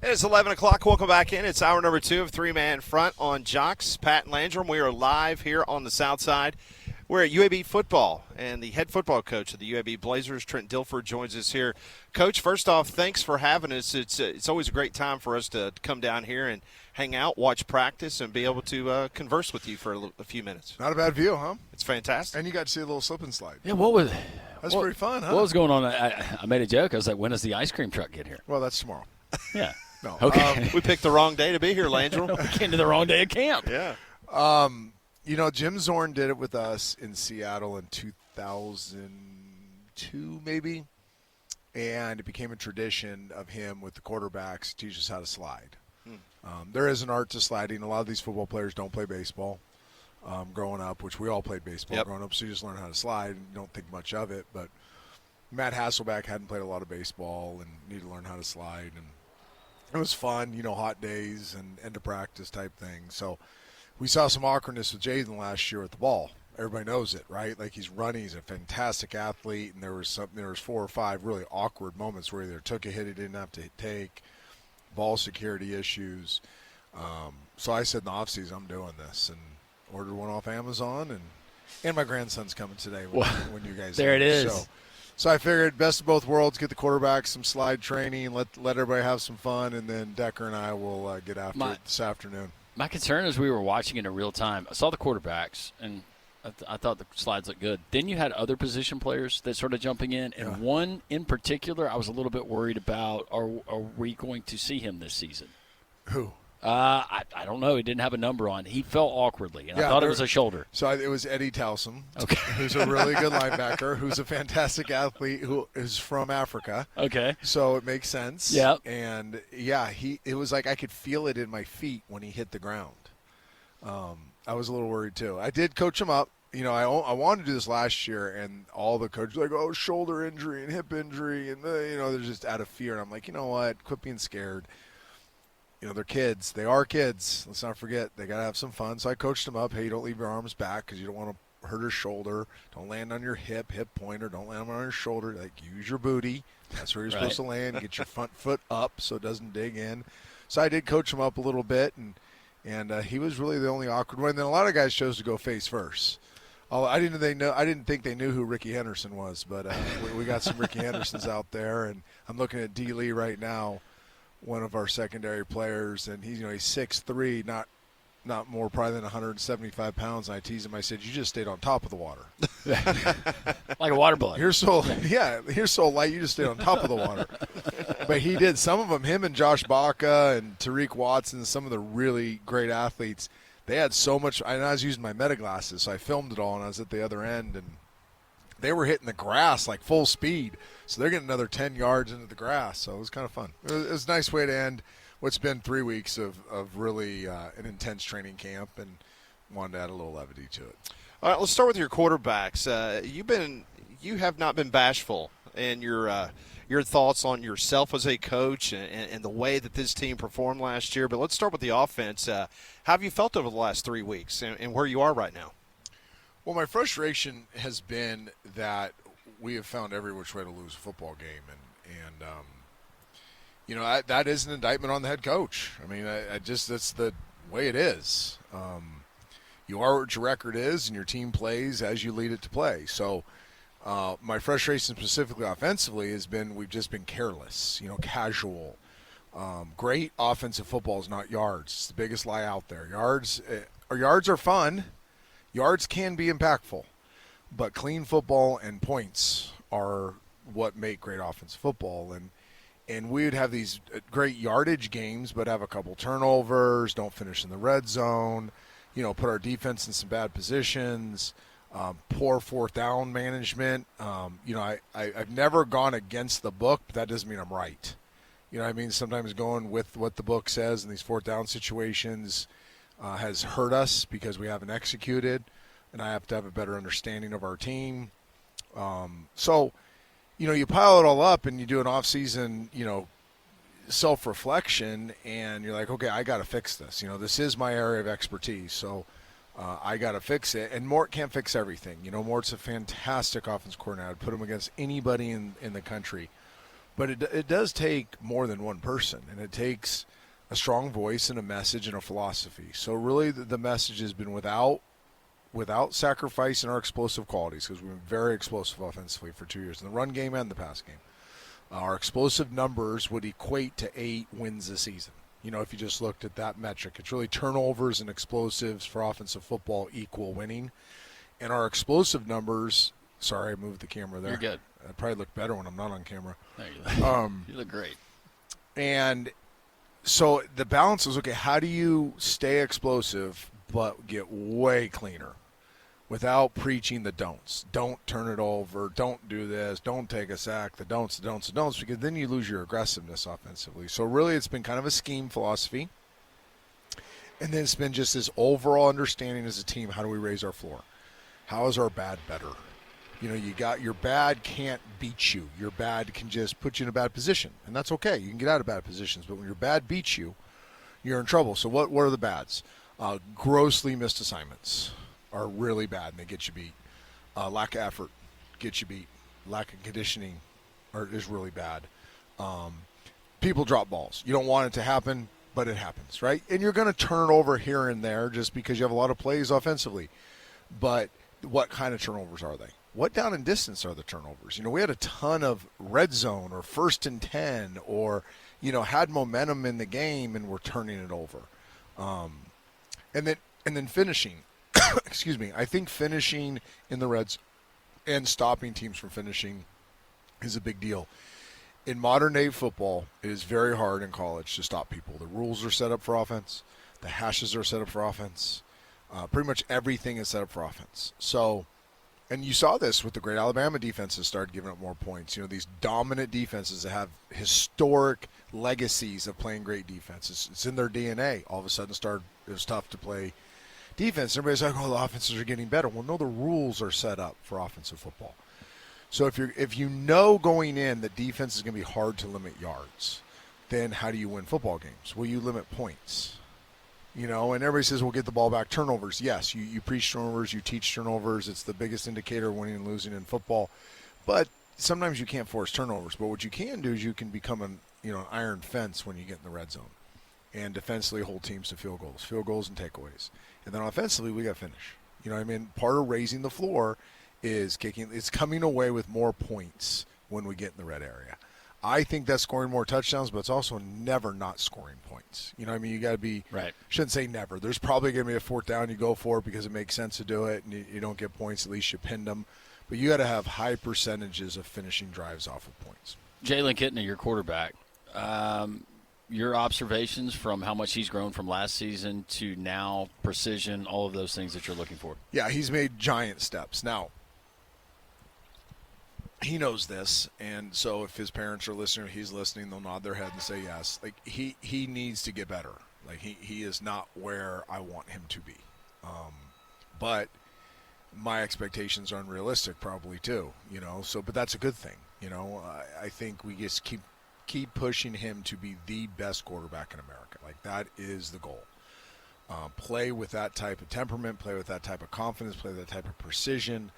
It's 11 o'clock. Welcome back in. It's hour number 2 of Three-Man Front on Jocks. Pat and Landrum. We are live here on the South Side. We're at UAB football, and the head football coach of the UAB Blazers, Trent Dilfer, joins us here. Coach, first off, thanks for having us. It's always a great time for us to come down here and hang out, watch practice, and be able to converse with you for a few minutes. Not a bad view, huh? It's fantastic. And you got to see a little slip and slide. Yeah, That's pretty fun, huh? What was going on? I made a joke. I was like, when does the ice cream truck get here? Well, that's tomorrow. Yeah. No. Okay. We picked the wrong day to be here, Landrum. We came to the wrong day of camp. Yeah. Jim Zorn did it with us in Seattle in 2002, maybe. And it became a tradition of him with the quarterbacks to teach us how to slide. There is an art to sliding. A lot of these football players don't play baseball growing up, which we all played baseball growing up, so you just learn how to slide and you don't think much of it. But Matt Hasselbeck hadn't played a lot of baseball and needed to learn how to slide. And it was fun, hot days and end of practice type thing. So we saw some awkwardness with Jaden last year at the ball. Everybody knows it, right? Like he's running, he's a fantastic athlete, and there was 4 or 5 really awkward moments where he either took a hit he didn't have to take, ball security issues. So I said in the offseason, I'm doing this, and ordered one off Amazon, and my grandson's coming today when you guys there it is. So I figured best of both worlds, get the quarterback some slide training, let everybody have some fun, and then Decker and I will get after it this afternoon. My concern is we were watching it in real time. I saw the quarterbacks, and I thought the slides looked good. Then you had other position players that started jumping in, and one in particular I was a little bit worried about. Are we going to see him this season? Who? I don't know. He didn't have a number on. He fell awkwardly, and I thought it was a shoulder. So it was Eddie Towson, okay, who's a really good linebacker, who's a fantastic athlete, who is from Africa. Okay. So it makes sense. Yeah. And, it was like I could feel it in my feet when he hit the ground. I was a little worried, too. I did coach him up. I wanted to do this last year, and all the coaches were like, shoulder injury and hip injury, and, they're just out of fear. And I'm like, you know what? Quit being scared. They're kids. They are kids. Let's not forget. They got to have some fun. So I coached them up. Hey, don't leave your arms back because you don't want to hurt his shoulder. Don't land on your hip pointer. Don't land on your shoulder. Like, use your booty. That's where you're supposed to land. Get your front foot up so it doesn't dig in. So I did coach him up a little bit, and he was really the only awkward one. And then a lot of guys chose to go face first. I didn't think they knew who Ricky Henderson was, but we got some Ricky Hendersons out there, and I'm looking at D. Lee right now, one of our secondary players, and he's 6'3", not more probably than 175 pounds. And I teased him. I said, "You just stayed on top of the water, like a water balloon." You're so light. You just stayed on top of the water." But he did. Some of them, him and Josh Baca and Tariq Watson, some of the really great athletes. They had so much. I was using my meta glasses, so I filmed it all, and I was at the other end, and they were hitting the grass like full speed. So they're getting another 10 yards into the grass. So it was kind of fun. It was a nice way to end what's been 3 weeks of really an intense training camp, and wanted to add a little levity to it. All right, let's start with your quarterbacks. You have not been bashful in your thoughts on yourself as a coach and the way that this team performed last year. But let's start with the offense. How have you felt over the last 3 weeks and where you are right now? Well, my frustration has been that we have found every which way to lose a football game, and that is an indictment on the head coach. I mean, that's the way it is. You are what your record is, and your team plays as you lead it to play. So my frustration specifically offensively has been we've just been careless, casual. Great offensive football is not yards. It's the biggest lie out there. Yards are fun. Yards can be impactful, but clean football and points are what make great offensive football. And we would have these great yardage games, but have a couple turnovers, don't finish in the red zone, put our defense in some bad positions, poor fourth down management. I've never gone against the book, but that doesn't mean I'm right. Sometimes going with what the book says in these fourth down situations has hurt us because we haven't executed, and I have to have a better understanding of our team. You pile it all up and you do an off-season, self-reflection, and you're like, okay, I got to fix this. This is my area of expertise, so I got to fix it. And Mort can't fix everything. Mort's a fantastic offense coordinator. I'd put him against anybody in the country. But it does take more than one person, and it takes a strong voice and a message and a philosophy. So really the message has been without sacrificing our explosive qualities, because we've been very explosive offensively for 2 years in the run game and the pass game. Our explosive numbers would equate to 8 wins a season. You know, if you just looked at that metric, it's really turnovers and explosives for offensive football equal winning. And our explosive numbers, sorry, I moved the camera there. You're good. I probably look better when I'm not on camera. There you look. You look great. And so the balance is, okay, how do you stay explosive but get way cleaner without preaching the don'ts? Don't turn it over. Don't do this. Don't take a sack. The don'ts, because then you lose your aggressiveness offensively. So really it's been kind of a scheme philosophy. And then it's been just this overall understanding as a team, how do we raise our floor? How is our bad better? You know, you got your bad can't beat you. Your bad can just put you in a bad position, and that's okay. You can get out of bad positions, but when your bad beats you, you're in trouble. So what are the bads? Grossly missed assignments are really bad, and they get you beat. Lack of effort gets you beat. Lack of conditioning is really bad. People drop balls. You don't want it to happen, but it happens, right? And you're going to turn it over here and there just because you have a lot of plays offensively. But what kind of turnovers are they? What down and distance are the turnovers? You know, we had a ton of red zone or 1st and 10 or, you know, had momentum in the game and we're turning it over. And then finishing. Excuse me. I think finishing in the reds and stopping teams from finishing is a big deal. In modern day football, it is very hard in college to stop people. The rules are set up for offense. The hashes are set up for offense. Pretty much everything is set up for offense. So, and you saw this with the great Alabama defenses started giving up more points. You know, these dominant defenses that have historic legacies of playing great defense. It's in their DNA. All of a sudden it was tough to play defense. Everybody's like, oh, the offenses are getting better. Well, no, the rules are set up for offensive football. So if you know going in that defense is going to be hard to limit yards, then how do you win football games? Well, you limit points. You know, and everybody says, we'll get the ball back. Turnovers, yes. You preach turnovers, you teach turnovers. It's the biggest indicator of winning and losing in football. But sometimes you can't force turnovers. But what you can do is you can become an iron fence when you get in the red zone and defensively hold teams to field goals and takeaways. And then offensively, we got to finish. You know what I mean? Part of raising the floor is it's coming away with more points when we get in the red area. I think that's scoring more touchdowns, but it's also never not scoring points. You know what I mean? You got to be right. Shouldn't say never. There's probably going to be a 4th down. You go for it because it makes sense to do it, and you don't get points. At least you pinned them. But you got to have high percentages of finishing drives off of points. Jalen Kitna, your quarterback. Your observations from how much he's grown from last season to now, precision, all of those things that you're looking for. Yeah, he's made giant steps. Now, he knows this, and so if his parents are listening or he's listening, they'll nod their head and say yes. Like he needs to get better. Like he is not where I want him to be. But my expectations are unrealistic probably too, you know. So but that's a good thing. You know, I think we just keep pushing him to be the best quarterback in America. Like that is the goal. Play with that type of temperament, play with that type of confidence, play with that type of precision.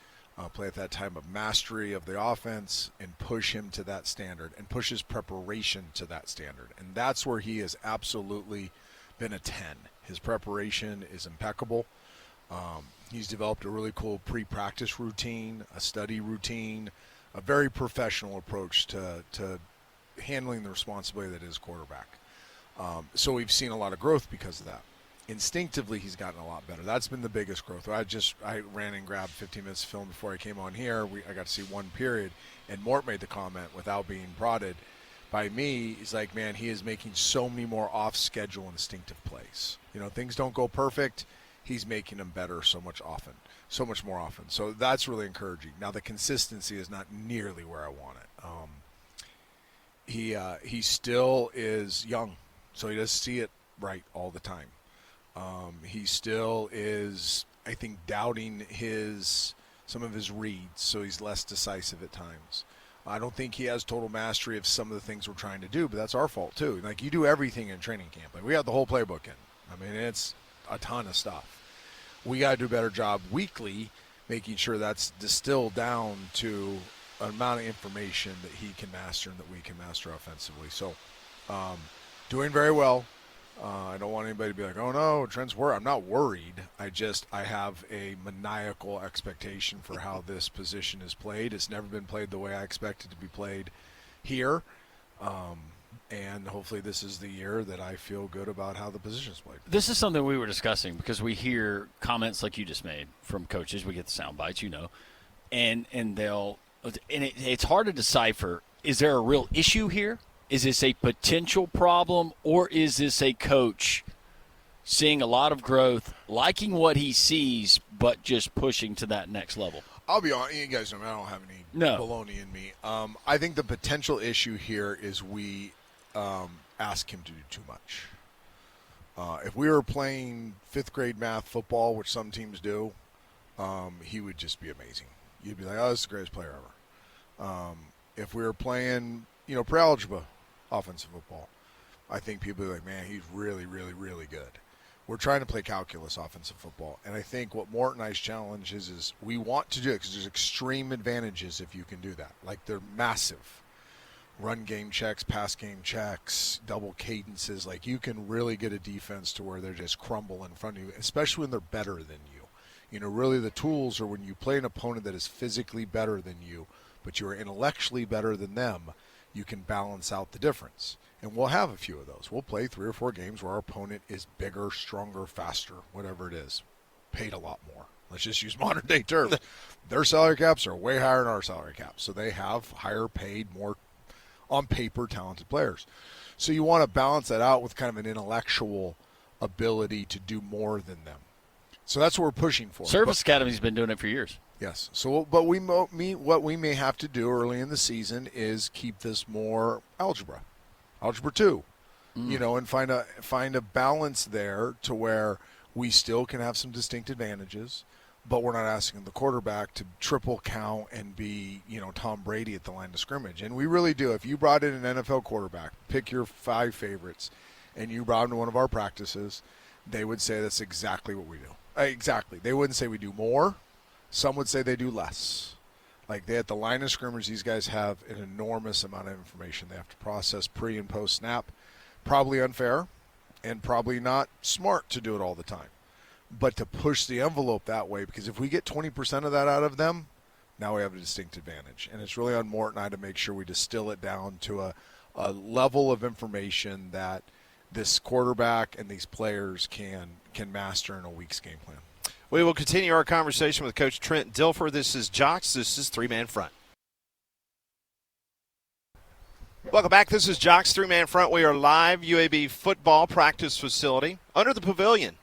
Play at that time of mastery of the offense and push him to that standard and push his preparation to that standard. And that's where he has absolutely been a 10. His preparation is impeccable. He's developed a really cool pre-practice routine, a study routine, a very professional approach to handling the responsibility that is quarterback. So we've seen a lot of growth because of that. Instinctively, he's gotten a lot better. That's been the biggest growth. I ran and grabbed 15 minutes of film before I came on here. I got to see one period, and Mort made the comment without being prodded by me. He's like, man, he is making so many more off-schedule instinctive plays. You know, things don't go perfect. He's making them better so much more often. So that's really encouraging. Now, the consistency is not nearly where I want it. He still is young, so he doesn't see it right all the time. He still is, I think, doubting some of his reads, so he's less decisive at times. I don't think he has total mastery of some of the things we're trying to do, but that's our fault too. Like, you do everything in training camp. Like, we got the whole playbook in. I mean, it's a ton of stuff. We got to do a better job weekly making sure that's distilled down to amount of information that he can master and that we can master offensively. So, doing very well. I don't want anybody to be like, oh no, Trent's worried. I'm not worried. I have a maniacal expectation for how this position is played. It's never been played the way I expect it to be played here. And hopefully this is the year that I feel good about how the position is played. This is something we were discussing because we hear comments like you just made from coaches. We get the sound bites, and it's hard to decipher. Is there a real issue here? Is this a potential problem, or is this a coach seeing a lot of growth, liking what he sees, but just pushing to that next level? I'll be honest, you guys know I don't have any baloney in me. I think the potential issue here is we ask him to do too much. If we were playing fifth grade math football, which some teams do, he would just be amazing. You'd be like, oh, this is the greatest player ever. If we were playing, pre-algebra offensive football, I think people are like, man, he's really, really, really good. We're trying to play calculus offensive football, and I think what Mort and I's challenge is we want to do it because there's extreme advantages if you can do that. Like, they're massive. Run game checks, pass game checks, double cadences. Like, you can really get a defense to where they're just crumble in front of you, especially when they're better than you. Really the tools are when you play an opponent that is physically better than you, but you are intellectually better than them, you can balance out the difference. And we'll have a few of those. We'll play 3 or 4 games where our opponent is bigger, stronger, faster, whatever it is, paid a lot more. Let's just use modern day terms. Their salary caps are way higher than our salary caps, so they have higher paid, more on paper talented players. So you want to balance that out with kind of an intellectual ability to do more than them. So that's what we're pushing for. Service Academy's been doing it for years. Yes. So, but what we may have to do early in the season is keep this more algebra 2, and find a balance there to where we still can have some distinct advantages, but we're not asking the quarterback to triple count and be, Tom Brady at the line of scrimmage. And we really do. If you brought in an NFL quarterback, pick your 5 favorites, and you brought him to one of our practices, they would say that's exactly what we do. Exactly. They wouldn't say we do more. Some would say they do less. Like, they at the line of scrimmage, these guys have an enormous amount of information they have to process pre and post snap. Probably unfair and probably not smart to do it all the time. But to push the envelope that way, because if we get 20% of that out of them, now we have a distinct advantage. And it's really on Mort and I to make sure we distill it down to a level of information that this quarterback and these players can master in a week's game plan. We will continue our conversation with Coach Trent Dilfer. This is Jocks. This is 3-Man Front. Welcome back. This is Jocks 3-Man Front. We are live UAB football practice facility under the pavilion.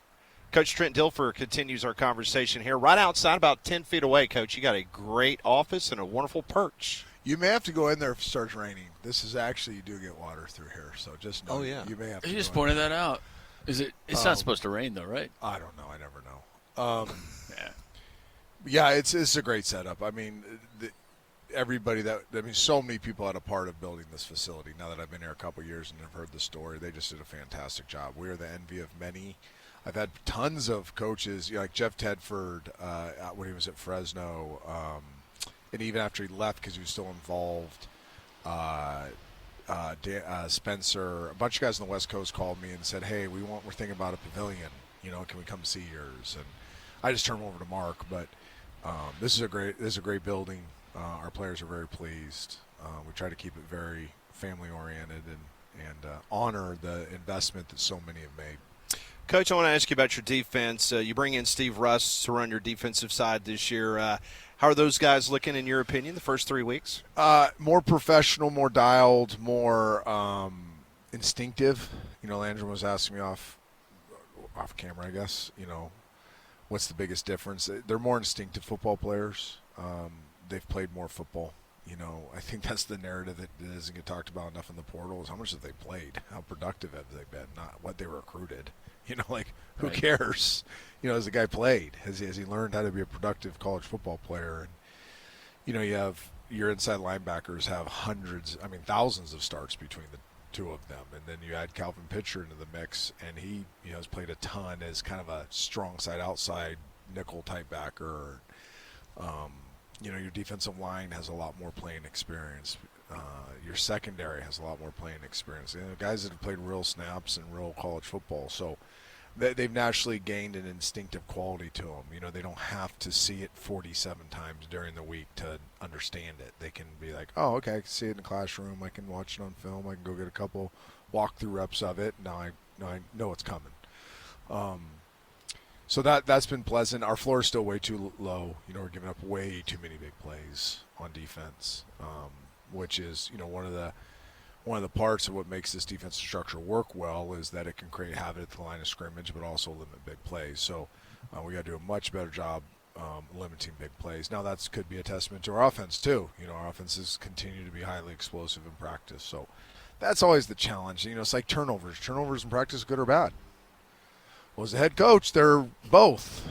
Coach Trent Dilfer continues our conversation here right outside, about 10 feet away. Coach, you got a great office and a wonderful perch. You may have to go in there if it starts raining. This is actually, you do get water through here, so just know. Oh, yeah. You may have to. You just pointed that out. It's not supposed to rain, though, right? I don't know. I never know. Yeah, it's a great setup. I mean, so many people had a part of building this facility. Now that I've been here a couple of years and have heard the story, they just did a fantastic job. We are the envy of many. I've had tons of coaches, like Jeff Tedford when he was at Fresno, and even after he left because he was still involved. Spencer, a bunch of guys on the West Coast called me and said, "Hey, we're thinking about a pavilion. Can we come see yours?" And I just turned them over to Mark. But this is a great building. Our players are very pleased. We try to keep it very family oriented and honor the investment that so many have made. Coach, I want to ask you about your defense. You bring in Steve Russ to run your defensive side this year. How are those guys looking, in your opinion, the first 3 weeks? More professional, more dialed, more instinctive. Landrum was asking me off camera, I guess, what's the biggest difference? They're more instinctive football players. They've played more football. I think that's the narrative that doesn't get talked about enough in the portal is how much have they played? How productive have they been? Not what they recruited. Who cares? Has the guy played? Has he learned how to be a productive college football player? And, you have your inside linebackers have thousands of starts between the two of them. And then you add Calvin Pitcher into the mix, and he, has played a ton as kind of a strong side outside nickel type backer. your defensive line has a lot more playing experience. Your secondary has a lot more playing experience. Guys that have played real snaps in real college football, so they've naturally gained an instinctive quality to them. They don't have to see it 47 times during the week to understand it. They can be like, oh, okay, I can see it in the classroom. I can watch it on film. I can go get a couple walkthrough reps of it. Now I know it's coming. So that's been pleasant. Our floor is still way too low. We're giving up way too many big plays on defense, which is one of the parts of what makes this defensive structure work well is that it can create havoc at the line of scrimmage, but also limit big plays. So we got to do a much better job limiting big plays. Now that could be a testament to our offense too. Our offenses continue to be highly explosive in practice. So that's always the challenge. It's like turnovers. Turnovers in practice, good or bad? Well, as a head coach, they're both.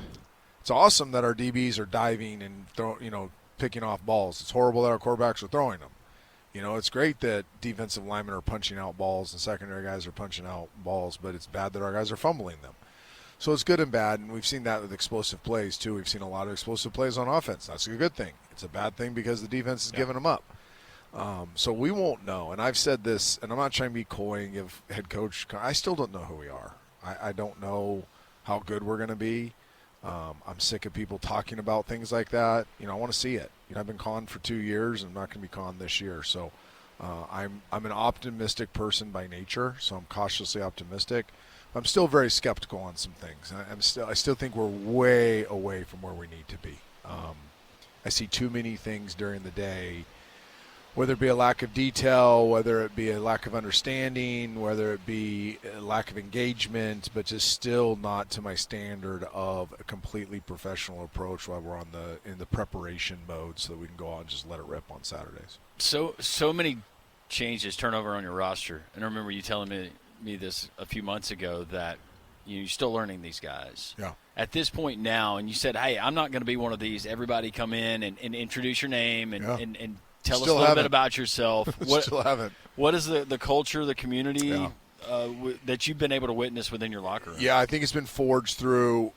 It's awesome that our DBs are diving and picking off balls. It's horrible that our quarterbacks are throwing them. It's great that defensive linemen are punching out balls and secondary guys are punching out balls, but it's bad that our guys are fumbling them. So it's good and bad, and we've seen that with explosive plays too. We've seen a lot of explosive plays on offense. That's a good thing. It's a bad thing because the defense is giving them up. So we won't know. And I've said this, and I'm not trying to be coy and give head coach. I still don't know who we are. I don't know how good we're going to be. I'm sick of people talking about things like that. I want to see it. I've been conned for 2 years, and I'm not going to be conned this year. So I'm an optimistic person by nature, so I'm cautiously optimistic. I'm still very skeptical on some things. I still think we're way away from where we need to be. I see too many things during the day, whether it be a lack of detail, whether it be a lack of understanding, whether it be a lack of engagement, but just still not to my standard of a completely professional approach while we're in the preparation mode so that we can go out and just let it rip on Saturdays. So many changes, turnover on your roster. And I remember you telling me this a few months ago that you're still learning these guys. Yeah. At this point now, and you said, hey, I'm not going to be one of these. Everybody come in and introduce your name and tell us a little bit about yourself. Still haven't. What is the culture, the community that you've been able to witness within your locker room? Yeah, I think it's been forged through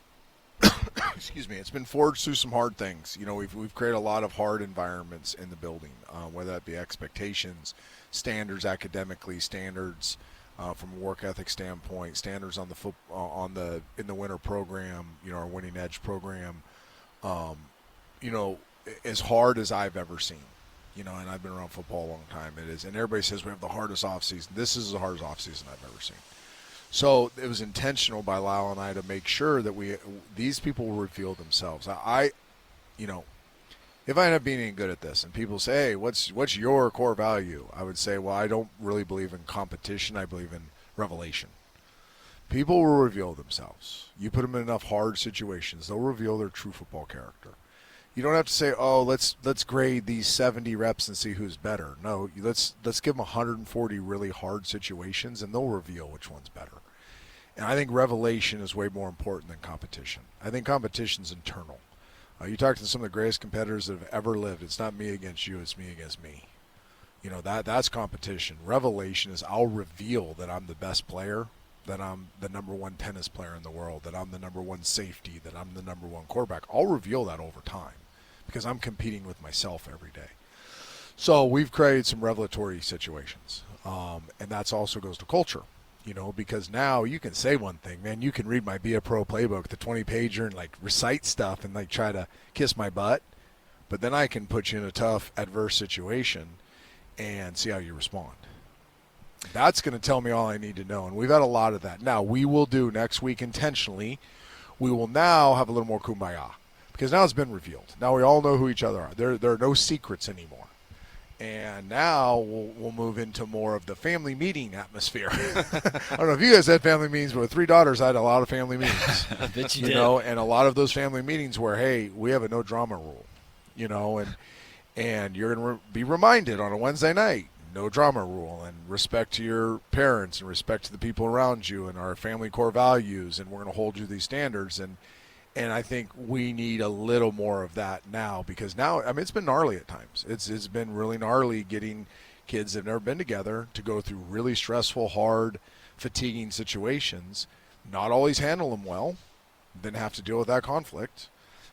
excuse me, it's been forged through some hard things. We've created a lot of hard environments in the building, whether that be expectations, standards academically, standards from a work ethic standpoint, standards on the in the winter program, our winning edge program, as hard as I've ever seen. And I've been around football a long time. It is, and everybody says we have the hardest offseason. This is the hardest offseason I've ever seen. So it was intentional by Lyle and I to make sure that these people will reveal themselves. If I end up being any good at this, and people say, "Hey, what's your core value?" I would say, "Well, I don't really believe in competition. I believe in revelation." People will reveal themselves. You put them in enough hard situations, they'll reveal their true football character. You don't have to say, "Oh, let's grade these 70 reps and see who's better." No, let's give them 140 really hard situations, and they'll reveal which one's better. And I think revelation is way more important than competition. I think competition's internal. You talk to some of the greatest competitors that have ever lived. It's not me against you. It's me against me. That's competition. Revelation is I'll reveal that I'm the best player, that I'm the number one tennis player in the world, that I'm the number one safety, that I'm the number one quarterback. I'll reveal that over time, because I'm competing with myself every day. So we've created some revelatory situations, and that also goes to culture, because now you can say one thing, man, you can read my Be a Pro playbook, the 20-pager, and recite stuff and try to kiss my butt, but then I can put you in a tough, adverse situation and see how you respond. That's going to tell me all I need to know, and we've had a lot of that. Now, we will do next week intentionally, we will now have a little more kumbaya. Because now it's been revealed. Now we all know who each other are. There are no secrets anymore. And now we'll move into more of the family meeting atmosphere. I don't know if you guys had family meetings, but with 3 daughters, I had a lot of family meetings. I bet you did. And a lot of those family meetings where, hey, we have a no drama rule. And you're going to be reminded on a Wednesday night, no drama rule, and respect to your parents and respect to the people around you and our family core values, and we're going to hold you to these standards. And I think we need a little more of that now, because now, it's been gnarly at times. It's been really gnarly getting kids that have never been together to go through really stressful, hard, fatiguing situations, not always handle them well, then have to deal with that conflict.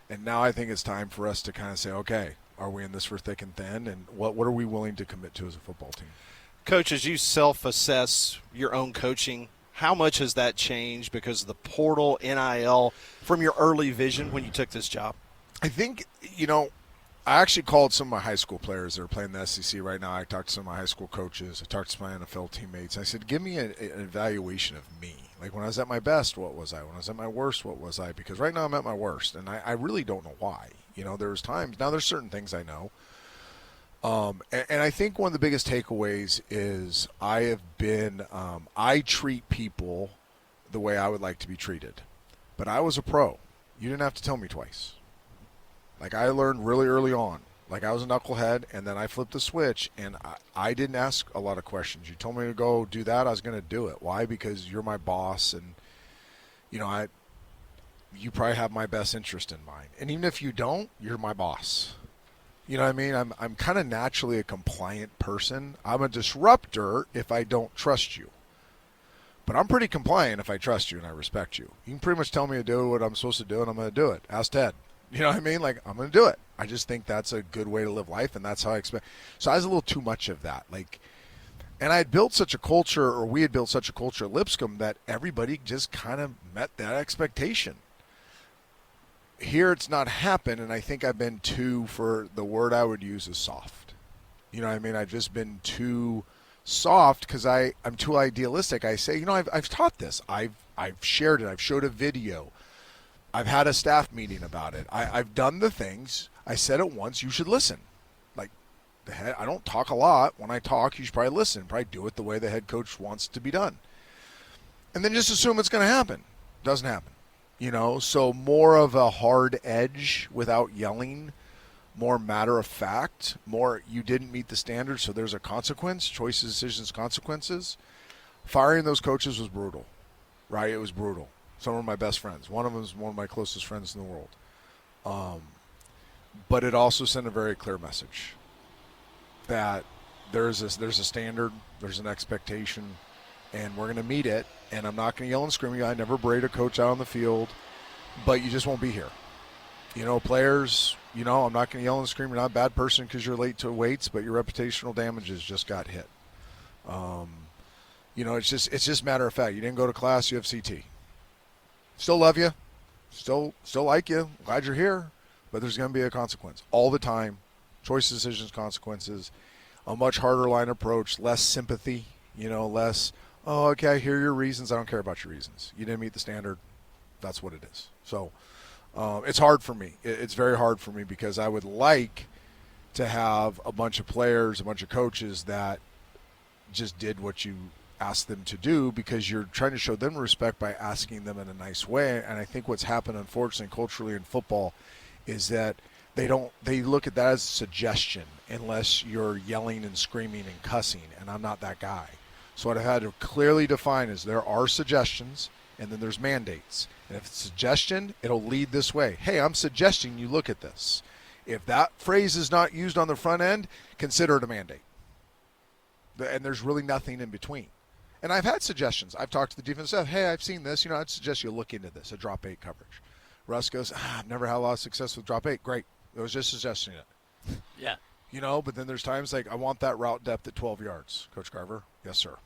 And now I think it's time for us to kind of say, okay, Are we in this for thick and thin? And what are we willing to commit to as a football team? Coach, as you self-assess your own coaching, how much has that changed because of the portal, NIL, from your early vision when you took this job? I think, I actually called some of my high school players that are playing the SEC right now. I talked to some of my high school coaches. I talked to my NFL teammates. I said, give me an evaluation of me. Like when I was at my best, what was I? When I was at my worst, what was I? Because right now I'm at my worst, and I really don't know why. There's times. Now there's certain things I know. And I think one of the biggest takeaways is I treat people the way I would like to be treated. But I was a pro. You didn't have to tell me twice. Like I learned really early on. Like I was a knucklehead, and then I flipped the switch, and I didn't ask a lot of questions. You told me to go do that, I was going to do it. Why? Because you're my boss, and you probably have my best interest in mind. And even if you don't, you're my boss. You know what I mean? I'm kind of naturally a compliant person. I'm a disruptor if I don't trust you. But I'm pretty compliant if I trust you and I respect you. You can pretty much tell me to do what I'm supposed to do, and I'm going to do it. Ask Ted. You know what I mean? Like, I'm going to do it. I just think that's a good way to live life, and that's how I expect. So I was a little too much of that. And I had built such a culture, or we had built such a culture at Lipscomb, that everybody just kind of met that expectation. Here it's not happened, and I think I've been for the word I would use is soft. You know what I mean? I've just been too soft because I'm too idealistic. I say, I've taught this. I've shared it. I've showed a video. I've had a staff meeting about it. I've done the things. I said it once. You should listen. Like, I don't talk a lot. When I talk, you should probably listen. Probably do it the way the head coach wants it to be done. And then just assume it's going to happen. Doesn't happen. So more of a hard edge without yelling, more matter of fact, more you didn't meet the standards, so there's a consequence, choices, decisions, consequences. Firing those coaches was brutal, right? It was brutal. Some of my best friends. One of them is one of my closest friends in the world. But it also sent a very clear message that there's a standard, there's an expectation, and we're going to meet it. And I'm not going to yell and scream. I never braid a coach out on the field, but you just won't be here. Players, I'm not going to yell and scream. You're not a bad person because you're late to weights, but your reputational damages just got hit. It's just matter of fact. You didn't go to class, you have CT. Still love you, still like you, glad you're here, but there's going to be a consequence all the time. Choice decisions, consequences, a much harder line approach, less sympathy, less, oh, okay, I hear your reasons, I don't care about your reasons. You didn't meet the standard, that's what it is. So it's hard for me. It's very hard for me because I would like to have a bunch of players, a bunch of coaches that just did what you ask them to do because you're trying to show them respect by asking them in a nice way. And I think what's happened, unfortunately, culturally in football is that they look at that as a suggestion unless you're yelling and screaming and cussing, and I'm not that guy. So what I've had to clearly define is there are suggestions and then there's mandates. And if it's a suggestion, it'll lead this way. Hey, I'm suggesting you look at this. If that phrase is not used on the front end, consider it a mandate. And there's really nothing in between. And I've had suggestions. I've talked to the defense staff. Hey, I've seen this. I'd suggest you look into this, a drop 8 coverage. Russ goes, I've never had a lot of success with drop 8. Great. It was just suggesting it. Yeah. But then there's times like, I want that route depth at 12 yards. Coach Carver, yes, sir.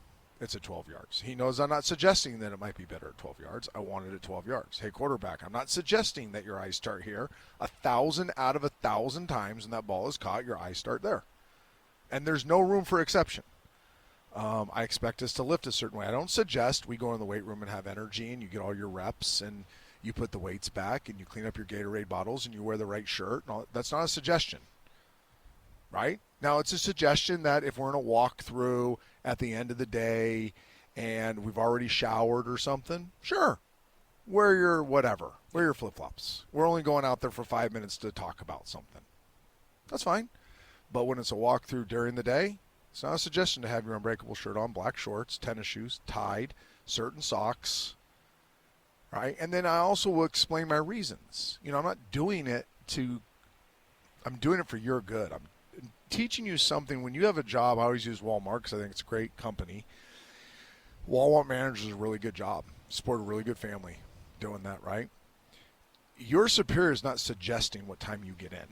It's at 12 yards. He knows I'm not suggesting that it might be better at 12 yards. I want it at 12 yards. Hey, quarterback, I'm not suggesting that your eyes start here. 1,000 out of 1,000 times when that ball is caught, your eyes start there. And there's no room for exception. I expect us to lift a certain way. I don't suggest we go in the weight room and have energy and you get all your reps and you put the weights back and you clean up your Gatorade bottles and you wear the right shirt. No, that's not a suggestion, right? Now, it's a suggestion that if we're in a walkthrough at the end of the day and we've already showered or something, sure, wear your whatever, wear your flip-flops. We're only going out there for 5 minutes to talk about something. That's fine. But when it's a walkthrough during the day, it's not a suggestion to have your unbreakable shirt on, black shorts, tennis shoes, tied, certain socks, right? And then I also will explain my reasons. I'm not doing it I'm doing it for your good. I'm teaching you something. When you have a job, I always use Walmart because I think it's a great company. Walmart managers a really good job. Support a really good family doing that, right? your superior is not suggesting what time you get in.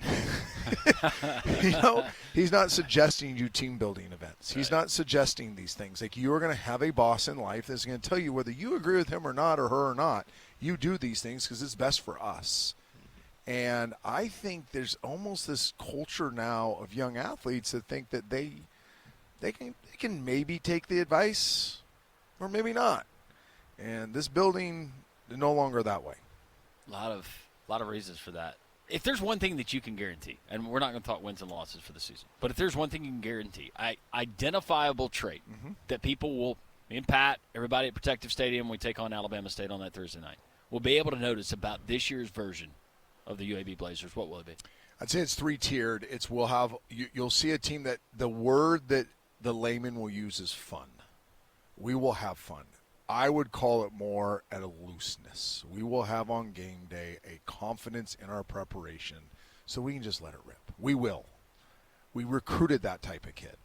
He's not suggesting you team building events. He's not suggesting these things. Like, you're going to have a boss in life that's going to tell you whether you agree with him or not, or her or not, you do these things because it's best for us. And I think there's almost this culture now of young athletes that think that they can maybe take the advice or maybe not. And this building is no longer that way. A lot of reasons for that. If there's one thing that you can guarantee, and we're not going to talk wins and losses for the season, but if there's one thing you can guarantee, identifiable trait that people will, me and Pat, everybody at Protective Stadium, we take on Alabama State on that Thursday night, will be able to notice about this year's version of the UAB Blazers. What will it be? I'd say it's three-tiered. You'll see a team that the word that the layman will use is fun. We will have fun. I would call it more at a looseness. We will have on game day a confidence in our preparation so we can just let it rip. We will. We recruited that type of kid.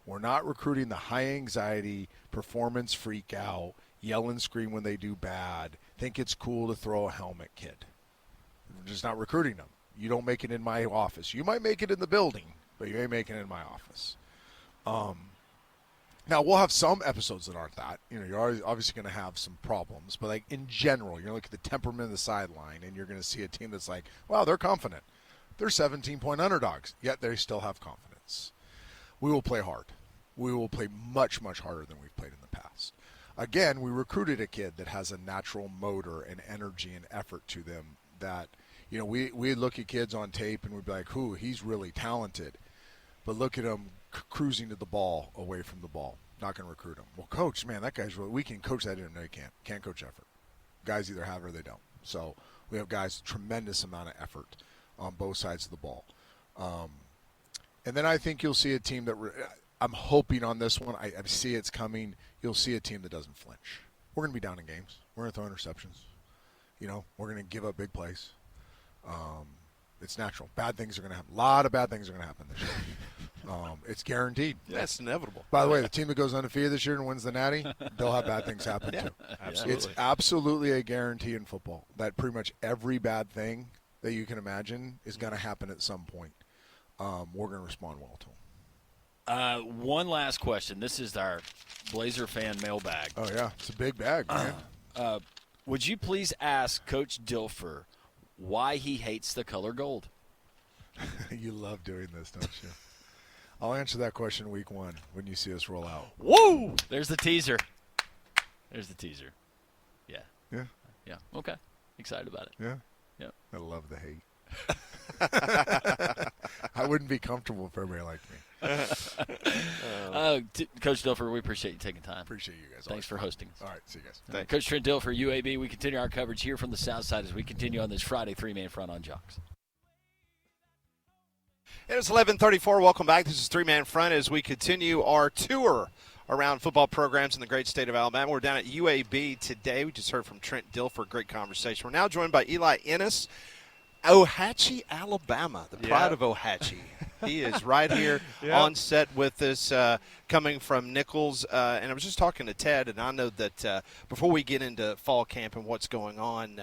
We're not recruiting the high anxiety, performance freak out, yell and scream when they do bad, think it's cool to throw a helmet kid. We're just not recruiting them. You don't make it in my office. You might make it in the building, but you ain't making it in my office. Now, we'll have some episodes that aren't that. You're always obviously going to have some problems. But, like, in general, you're going to look at the temperament of the sideline, and you're going to see a team that's like, wow, they're confident. They're 17-point underdogs, yet they still have confidence. We will play hard. We will play much, much harder than we've played in the past. Again, we recruited a kid that has a natural motor and energy and effort to them that, we'd look at kids on tape and we'd be like, he's really talented. But look at him cruising to the ball away from the ball. Not going to recruit him. Well, coach, man, that guy's we can coach that in. No, you can't. Can't coach effort. Guys either have it or they don't. So we have guys tremendous amount of effort on both sides of the ball. And then I think you'll see a team that I'm hoping on this one. I see it's coming. You'll see a team that doesn't flinch. We're going to be down in games. We're going to throw interceptions. We're going to give up big plays. It's natural. Bad things are going to happen. A lot of bad things are going to happen this year. It's guaranteed. That's inevitable. By the way, the team that goes undefeated this year and wins the Natty, they'll have bad things happen too. Absolutely. It's absolutely a guarantee in football that pretty much every bad thing that you can imagine is going to happen at some point. We're going to respond well to them. One last question. This is our Blazer fan mailbag. Oh, yeah. It's a big bag, man. Would you please ask Coach Dilfer why he hates the color gold? You love doing this, don't you? I'll answer that question week 1 when you see us roll out. Whoa! There's the teaser. Yeah. Yeah. Yeah. Okay. Excited about it. Yeah. Yeah. I love the hate. I wouldn't be comfortable if everybody liked me. Coach Dilfer, we appreciate you taking time. Appreciate you guys. Thanks for hosting us. All right. See you guys. Thanks. Coach Trent Dilfer, UAB. We continue our coverage here from the South Side as we continue on this Friday three-man front on Jocks. It's 11:34. Welcome back. This is Three-Man Front as we continue our tour around football programs in the great state of Alabama. We're down at UAB today. We just heard from Trent Dilfer. Great conversation. We're now joined by Eli Ennis, Ohatchee, Alabama, the pride of Ohatchee. He is right here on set with us, coming from Nichols. And I was just talking to Ted, and I know that before we get into fall camp and what's going on,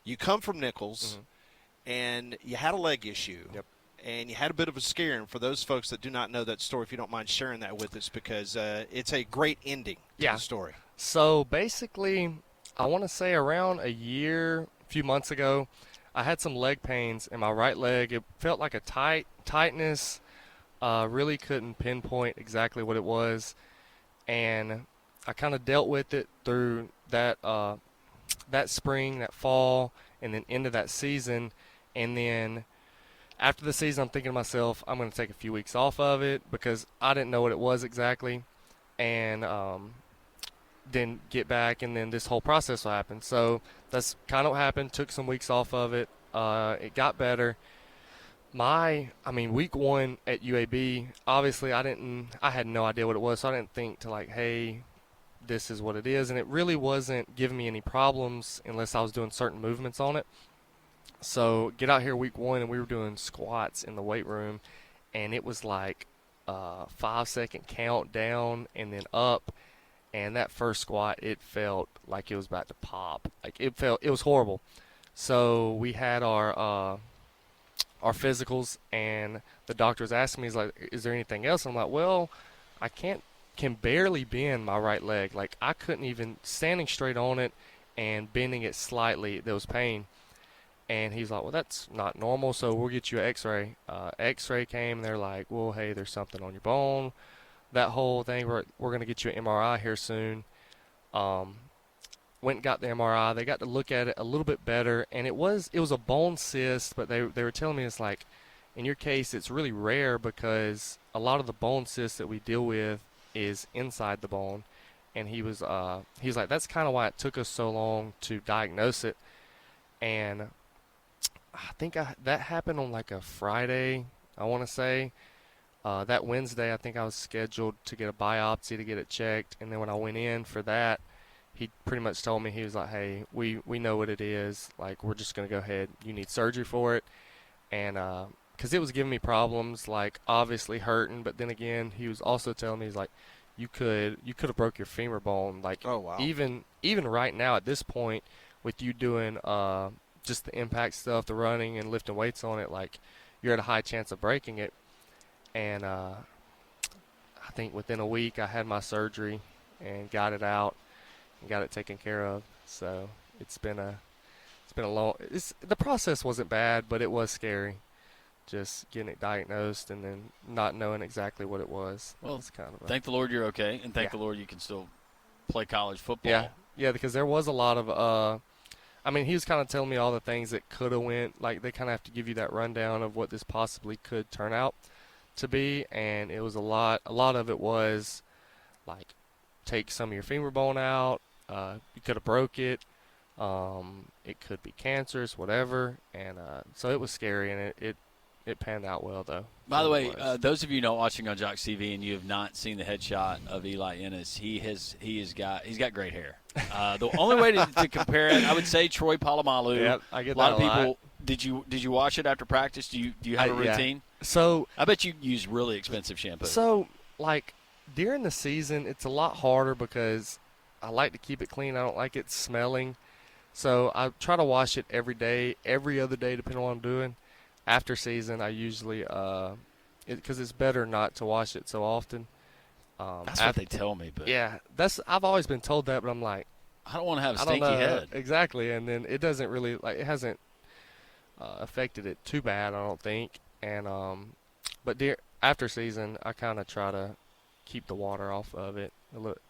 you come from Nichols, and you had a leg issue. Yep. And you had a bit of a scare. And for those folks that do not know that story, if you don't mind sharing that with us, because it's a great ending to the story. So basically, I want to say around a few months ago, I had some leg pains in my right leg. It felt like a tightness. Really couldn't pinpoint exactly what it was. And I kind of dealt with it through that spring, that fall, and then into that season. And then after the season, I'm thinking to myself, I'm going to take a few weeks off of it because I didn't know what it was exactly. And then get back, and then this whole process will happen. So that's kind of what happened. Took some weeks off of it. It got better. Week 1 at UAB, obviously I had no idea what it was, so I didn't think to hey, this is what it is. And it really wasn't giving me any problems unless I was doing certain movements on it. So get out here week 1, and we were doing squats in the weight room, and it was like a 5-second count down and then up. And that first squat, it felt like it was about to pop. It was horrible. So we had our physicals, and the doctor was asking me, he's like, is there anything else? I'm like, well, I can barely bend my right leg. Like, I couldn't even, standing straight on it and bending it slightly, there was pain. And he's like, well, that's not normal, so we'll get you an x-ray. X-ray came, and they're like, well, hey, there's something on your bone. That whole thing, we're going to get you an MRI here soon. Went and got the MRI. They got to look at it a little bit better, and it was a bone cyst, but they were telling me it's like, in your case, it's really rare because a lot of the bone cysts that we deal with is inside the bone. And he was like, that's kind of why it took us so long to diagnose it. And I think that happened on like a Friday, I want to say. That Wednesday, I think I was scheduled to get a biopsy to get it checked. And then when I went in for that, he pretty much told me, he was like, hey, we know what it is. Like, we're just going to go ahead. You need surgery for it. And because it was giving me problems, like obviously hurting. But then again, he was also telling me, he's like, you could have broke your femur bone. Like, oh, wow. Even right now at this point, with you doing just the impact stuff, the running and lifting weights on it, like, you're at a high chance of breaking it. And I think within a week I had my surgery and got it out and got it taken care of. So it's been a long. The process wasn't bad, but it was scary, just getting it diagnosed and then not knowing exactly what it was. Well, it's kind of thank the Lord you're okay, and thank the Lord you can still play college football. Yeah, because there was a lot of. I mean, he was kind of telling me all the things that could have went. Like, they kind of have to give you that rundown of what this possibly could turn out to be, and it was a lot of it was like, take some of your femur bone out, you could have broke it, it could be cancerous, whatever, and so it was scary, and it panned out well, though. By the way, those of you not watching on Jocks TV and you have not seen the headshot of Eli Ennis, he's got great hair. The only way to compare it, I would say Troy Polamalu. Yep, I get a lot that of people. lot. Did you wash it after practice? Do you have a routine? Yeah. So I bet you use really expensive shampoo. So, like, during the season, it's a lot harder because I like to keep it clean. I don't like it smelling. So I try to wash it every day, every other day, depending on what I'm doing. After season, I usually, because it's better not to wash it so often. That's what they tell me. But yeah, I've always been told that, but I'm like, I don't want to have a stinky head. Exactly, and then it doesn't really, like, it hasn't affected it too bad, I don't think. And but after season, I kind of try to keep the water off of it.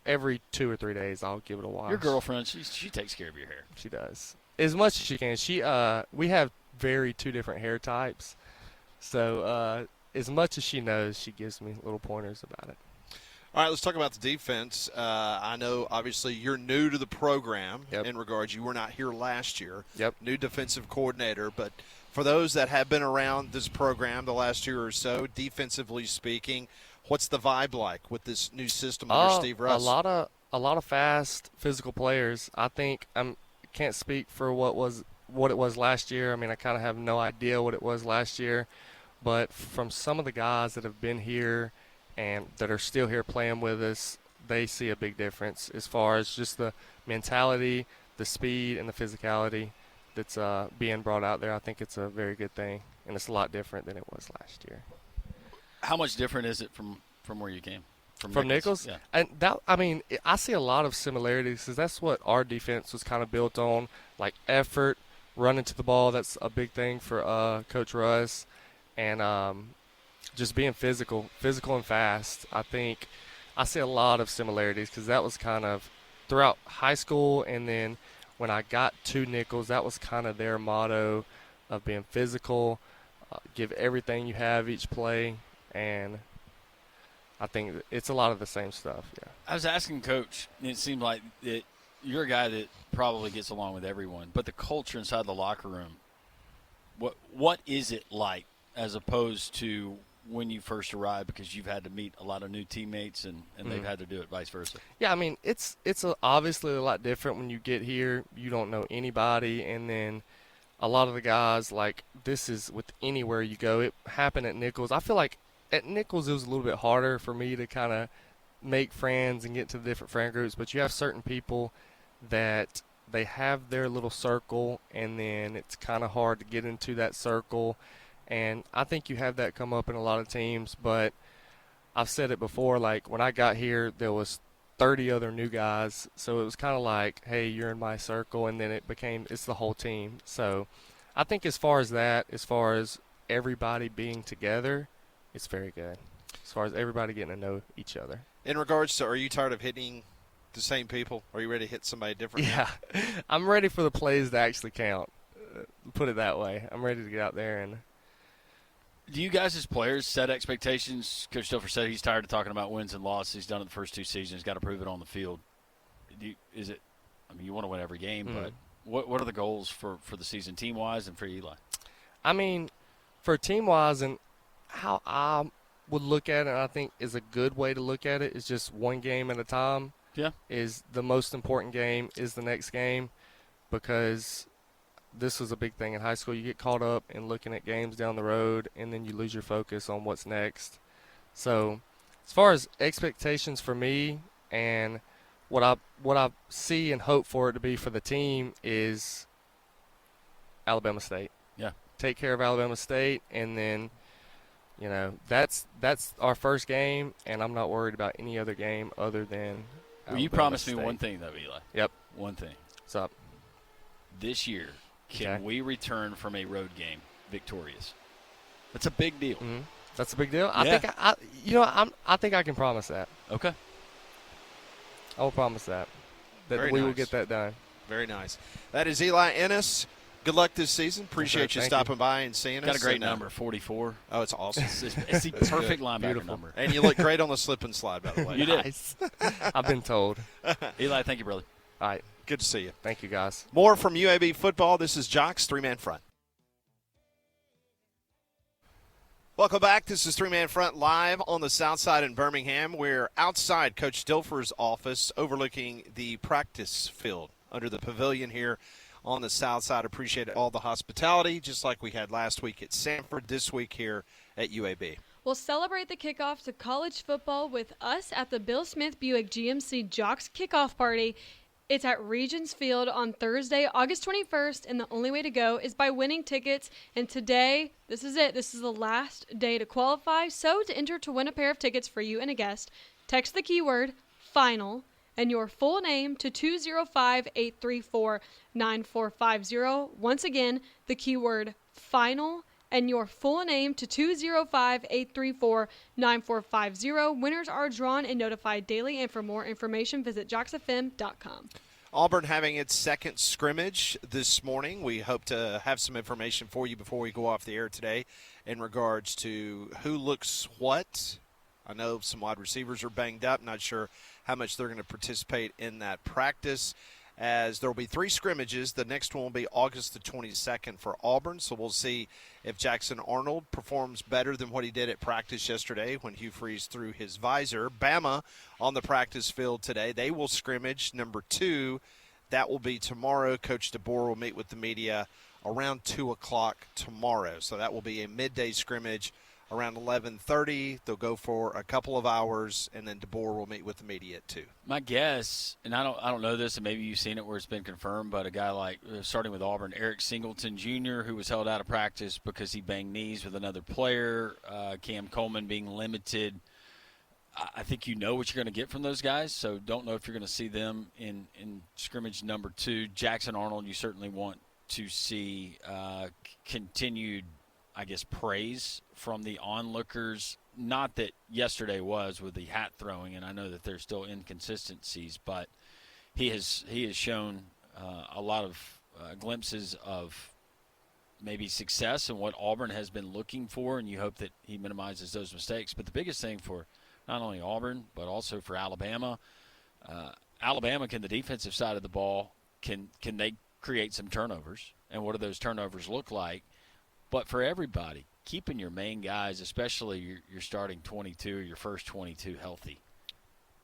Every 2 or 3 days, I'll give it a wash. Your girlfriend, she takes care of your hair. She does as much as she can. We have two different hair types, so as much as she knows, she gives me little pointers about it. All right, let's talk about the defense. I know, obviously, you're new to the program in regards. You were not here last year. Yep. New defensive coordinator. But for those that have been around this program the last year or so, defensively speaking, what's the vibe like with this new system under Steve Russ? A lot of fast, physical players. I think can't speak for what it was last year. I mean, I kind of have no idea what it was last year. But from some of the guys that have been here and that are still here playing with us, they see a big difference as far as just the mentality, the speed, and the physicality that's being brought out there. I think it's a very good thing, and it's a lot different than it was last year. How much different is it from where you came? From Nichols? Yeah. And I see a lot of similarities because that's what our defense was kind of built on, like effort, running to the ball. That's a big thing for Coach Russ, and just being physical and fast. I think I see a lot of similarities because that was kind of throughout high school, and then when I got to Nichols, that was kind of their motto of being physical, give everything you have each play, and I think it's a lot of the same stuff. Yeah. I was asking Coach, and it seemed like you're a guy that probably gets along with everyone, but the culture inside the locker room, what is it like as opposed to when you first arrived, because you've had to meet a lot of new teammates and they've had to do it vice versa? Yeah, I mean, it's obviously a lot different when you get here. You don't know anybody, and then a lot of the guys, like, this is with anywhere you go. It happened at Nichols. I feel like at Nichols it was a little bit harder for me to kind of make friends and get to the different friend groups, but you have certain people that they have their little circle, and then it's kind of hard to get into that circle. And I think you have that come up in a lot of teams, but I've said it before, like when I got here, there was 30 other new guys, so it was kind of like, hey, you're in my circle, and then it's the whole team. So I think as far as everybody being together, it's very good. As far as everybody getting to know each other. In regards to, are you tired of hitting the same people? Are you ready to hit somebody different? Yeah, I'm ready for the plays to actually count. Put it that way. I'm ready to get out there and. Do you guys as players set expectations? Coach Dilfer said he's tired of talking about wins and losses. He's done it the first 2 seasons. He's got to prove it on the field. You want to win every game, but what are the goals for the season team-wise and for Eli? I mean, for team-wise and how I would look at it, and I think is a good way to look at it, is just one game at a time. Yeah. Is the most important game is the next game, because this was a big thing in high school. You get caught up in looking at games down the road, and then you lose your focus on what's next. So as far as expectations for me and what I see and hope for it to be for the team is Alabama State. Yeah. Take care of Alabama State, and then, that's our first game, and I'm not worried about any other game other than Well, you promised me one thing, though, Eli. Yep. One thing. What's up? This year, can we return from a road game victorious? That's a big deal. Mm-hmm. That's a big deal. Yeah. I think I can promise that. Okay. I will promise that Very we will nice. get that done. Very nice. That is Eli Ennis. Good luck this season. Appreciate you stopping by and seeing us. Got a great number, 44. Oh, it's awesome. It's the perfect linebacker number. And you look great on the slip and slide, by the way. You did. Nice. I've been told. Eli, thank you, brother. All right. Good to see you. Thank you, guys. More from UAB football. This is Jocks, three-man front. Welcome back. This is Three Man Front live on the South Side in Birmingham. We're outside Coach Dilfer's office overlooking the practice field under the pavilion here on the South Side. Appreciate all the hospitality, just like we had last week at Sanford, this week here at UAB. We'll celebrate the kickoff to college football with us at the Bill Smith Buick GMC Jocks Kickoff Party. It's at Regions Field on Thursday, August 21st, and the only way to go is by winning tickets. And today, this is it. This is the last day to qualify. So to enter to win a pair of tickets for you and a guest, text the keyword FINAL and your full name to 205-834-9450. Once again, the keyword FINAL and your full name to 205-834-9450. Winners are drawn and notified daily, and for more information, visit jocksfm.com. Auburn having its second scrimmage this morning. We hope to have some information for you before we go off the air today in regards to who looks what. I know some wide receivers are banged up. Not sure how much they're going to participate in that practice, as there will be 3 scrimmages. The next one will be August the 22nd for Auburn, so we'll see if Jackson Arnold performs better than what he did at practice yesterday when Hugh Freeze threw his visor. Bama on the practice field today. They will scrimmage number 2. That will be tomorrow. Coach DeBoer will meet with the media around 2 o'clock tomorrow, so that will be a midday scrimmage around 11:30. They'll go for a couple of hours, and then DeBoer will meet with the media at 2. My guess, and I don't know this, and maybe you've seen it where it's been confirmed, but a guy like, starting with Auburn, Eric Singleton Jr., who was held out of practice because he banged knees with another player, Cam Coleman being limited. I think you know what you're going to get from those guys, so don't know if you're going to see them in scrimmage number 2. Jackson Arnold, you certainly want to see continued, I guess, praise from the onlookers. Not that yesterday was with the hat throwing, and I know that there's still inconsistencies, but he has shown a lot of glimpses of maybe success and what Auburn has been looking for, and you hope that he minimizes those mistakes. But the biggest thing for not only Auburn but also for Alabama, can the defensive side of the ball, can they create some turnovers, and what do those turnovers look like? But for everybody, keeping your main guys, especially your starting 22 or your first 22, healthy.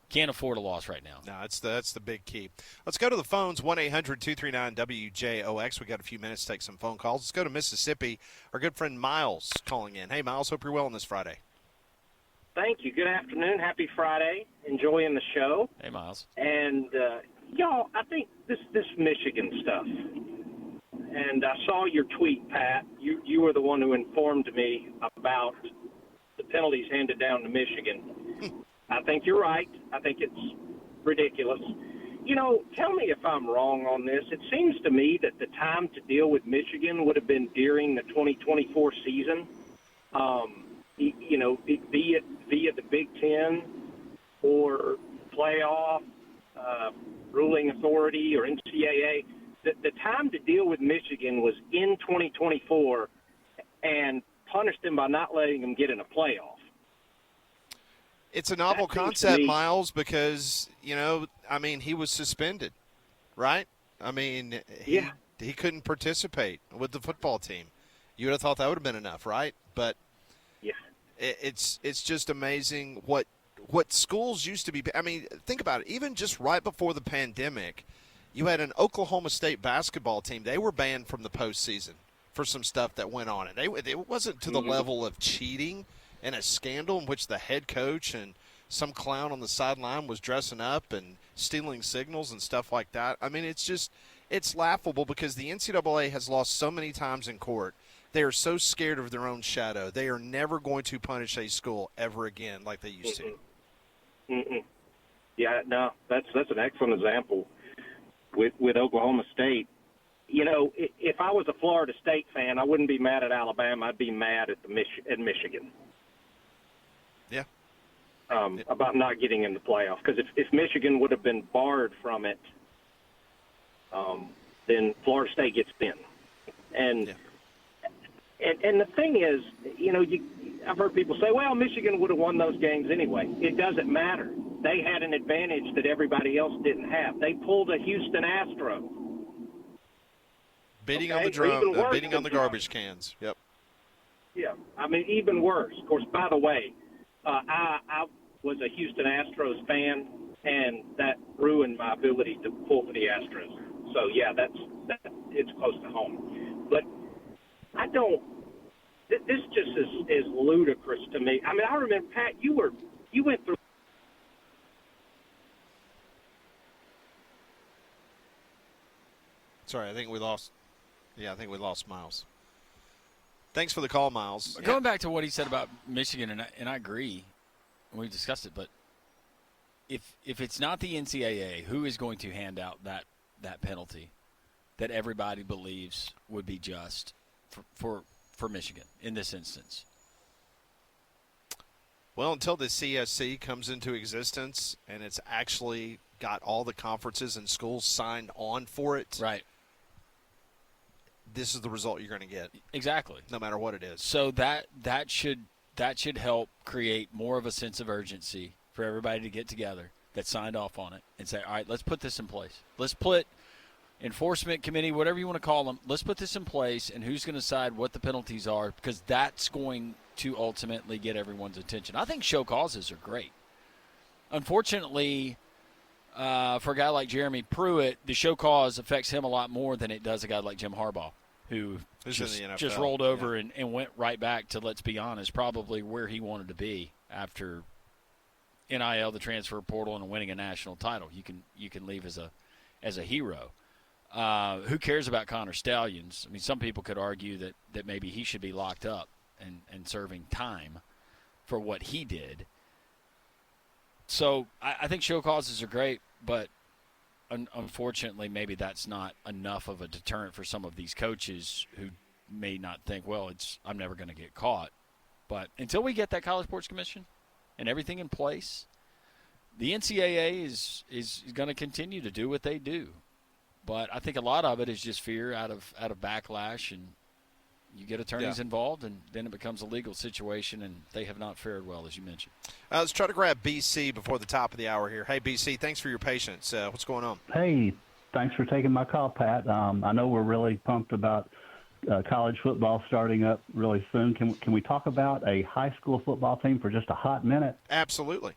Can't afford a loss right now. No, that's the big key. Let's go to the phones, 1-800-239-WJOX. We got a few minutes to take some phone calls. Let's go to Mississippi. Our good friend Miles calling in. Hey, Miles, hope you're well on this Friday. Thank you. Good afternoon. Happy Friday. Enjoying the show. Hey, Miles. And Y'all, I think this Michigan stuff, and I saw your tweet, Pat. You were the one who informed me about the penalties handed down to Michigan. I think you're right. I think it's ridiculous. Tell me if I'm wrong on this. It seems to me that the time to deal with Michigan would have been during the 2024 season. Be it via the Big Ten or playoff, ruling authority or NCAA. The time to deal with Michigan was in 2024 and punish them by not letting them get in a playoff. It's a novel concept, Miles, because, he was suspended, right? He couldn't participate with the football team. You would have thought that would have been enough, right? But yeah, it's just amazing what schools used to be. I mean, think about it. Even just right before the pandemic, you had an Oklahoma State basketball team. They were banned from the postseason for some stuff that went on. And it wasn't to the level of cheating and a scandal in which the head coach and some clown on the sideline was dressing up and stealing signals and stuff like that. I mean, it's laughable because the NCAA has lost so many times in court. They are so scared of their own shadow. They are never going to punish a school ever again like they used to. Mm-mm. Yeah, no, that's an excellent example with Oklahoma State. If I was a Florida State fan, I wouldn't be mad at Alabama. I'd be mad at at Michigan. Yeah. About not getting in the playoff. Because if Michigan would have been barred from it, then Florida State gets in. And the thing is, I've heard people say, well, Michigan would have won those games anyway. It doesn't matter. They had an advantage that everybody else didn't have. They pulled a Houston Astro. Beating on the drum, beating on the garbage cans. Yep. Yeah, even worse. Of course, by the way, I was a Houston Astros fan, and that ruined my ability to pull for the Astros. So, yeah, it's close to home. But I don't – this just is ludicrous to me. I remember, Pat, you went through – Sorry, I think we lost Miles. Thanks for the call, Miles. Going back to what he said about Michigan, and I agree, and we discussed it, but if it's not the NCAA, who is going to hand out that penalty that everybody believes would be just for Michigan in this instance? Well, until the CSC comes into existence and it's actually got all the conferences and schools signed on for it, right? This is the result you're going to get. Exactly. No matter what it is. So that should help create more of a sense of urgency for everybody to get together that signed off on it and say, all right, let's put this in place. Let's put enforcement committee, whatever you want to call them, let's put this in place, and who's going to decide what the penalties are, because that's going to ultimately get everyone's attention. I think show causes are great. Unfortunately, for a guy like Jeremy Pruitt, the show cause affects him a lot more than it does a guy like Jim Harbaugh, who just rolled over and went right back to, let's be honest, probably where he wanted to be after NIL, the transfer portal, and winning a national title. You can leave as a hero. Who cares about Connor Stallions? I mean, some people could argue that maybe he should be locked up and serving time for what he did. So I think show causes are great, but unfortunately maybe that's not enough of a deterrent for some of these coaches who may not think, well, I'm never going to get caught. But until we get that College Sports Commission and everything in place, the NCAA is going to continue to do what they do. But I think a lot of it is just fear out of backlash, and you get attorneys involved, and then it becomes a legal situation, and they have not fared well, as you mentioned. Let's try to grab BC before the top of the hour here. Hey, BC, thanks for your patience. What's going on? Hey, thanks for taking my call, Pat. I know we're really pumped about college football starting up really soon. Can we talk about a high school football team for just a hot minute? Absolutely.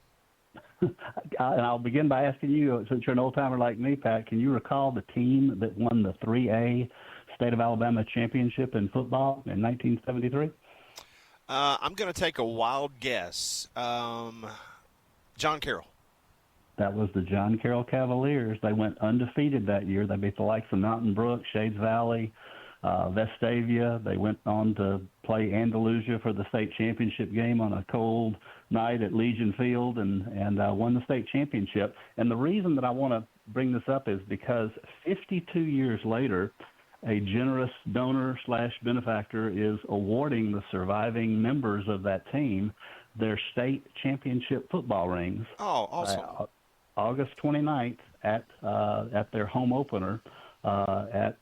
And I'll begin by asking you, since you're an old-timer like me, Pat, can you recall the team that won the 3A State of Alabama championship in football in 1973? I'm going to take a wild guess. John Carroll. That was the John Carroll Cavaliers. They went undefeated that year. They beat the likes of Mountain Brook, Shades Valley, Vestavia. They went on to play Andalusia for the state championship game on a cold night at Legion Field and won the state championship. And the reason that I want to bring this up is because 52 years later, a generous donor/benefactor is awarding the surviving members of that team their state championship football rings. Oh, awesome. August 29th at their home opener at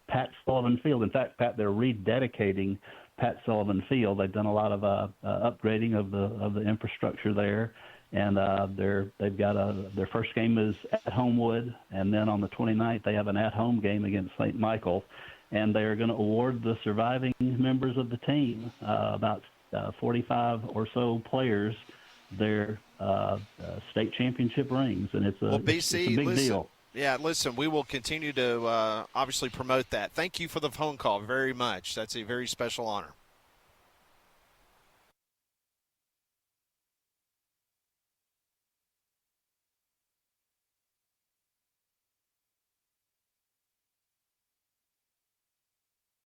Pat Sullivan Field. In fact, Pat, they're rededicating Pat Sullivan Field. They've done a lot of upgrading of the infrastructure there, and they've got their first game is at Homewood, and then on the 29th they have an at-home game against St. Michael, and they are going to award the surviving members of the team, about 45 or so players, their state championship rings, and it's a big deal. Yeah, listen, we will continue to obviously promote that. Thank you for the phone call very much. That's a very special honor.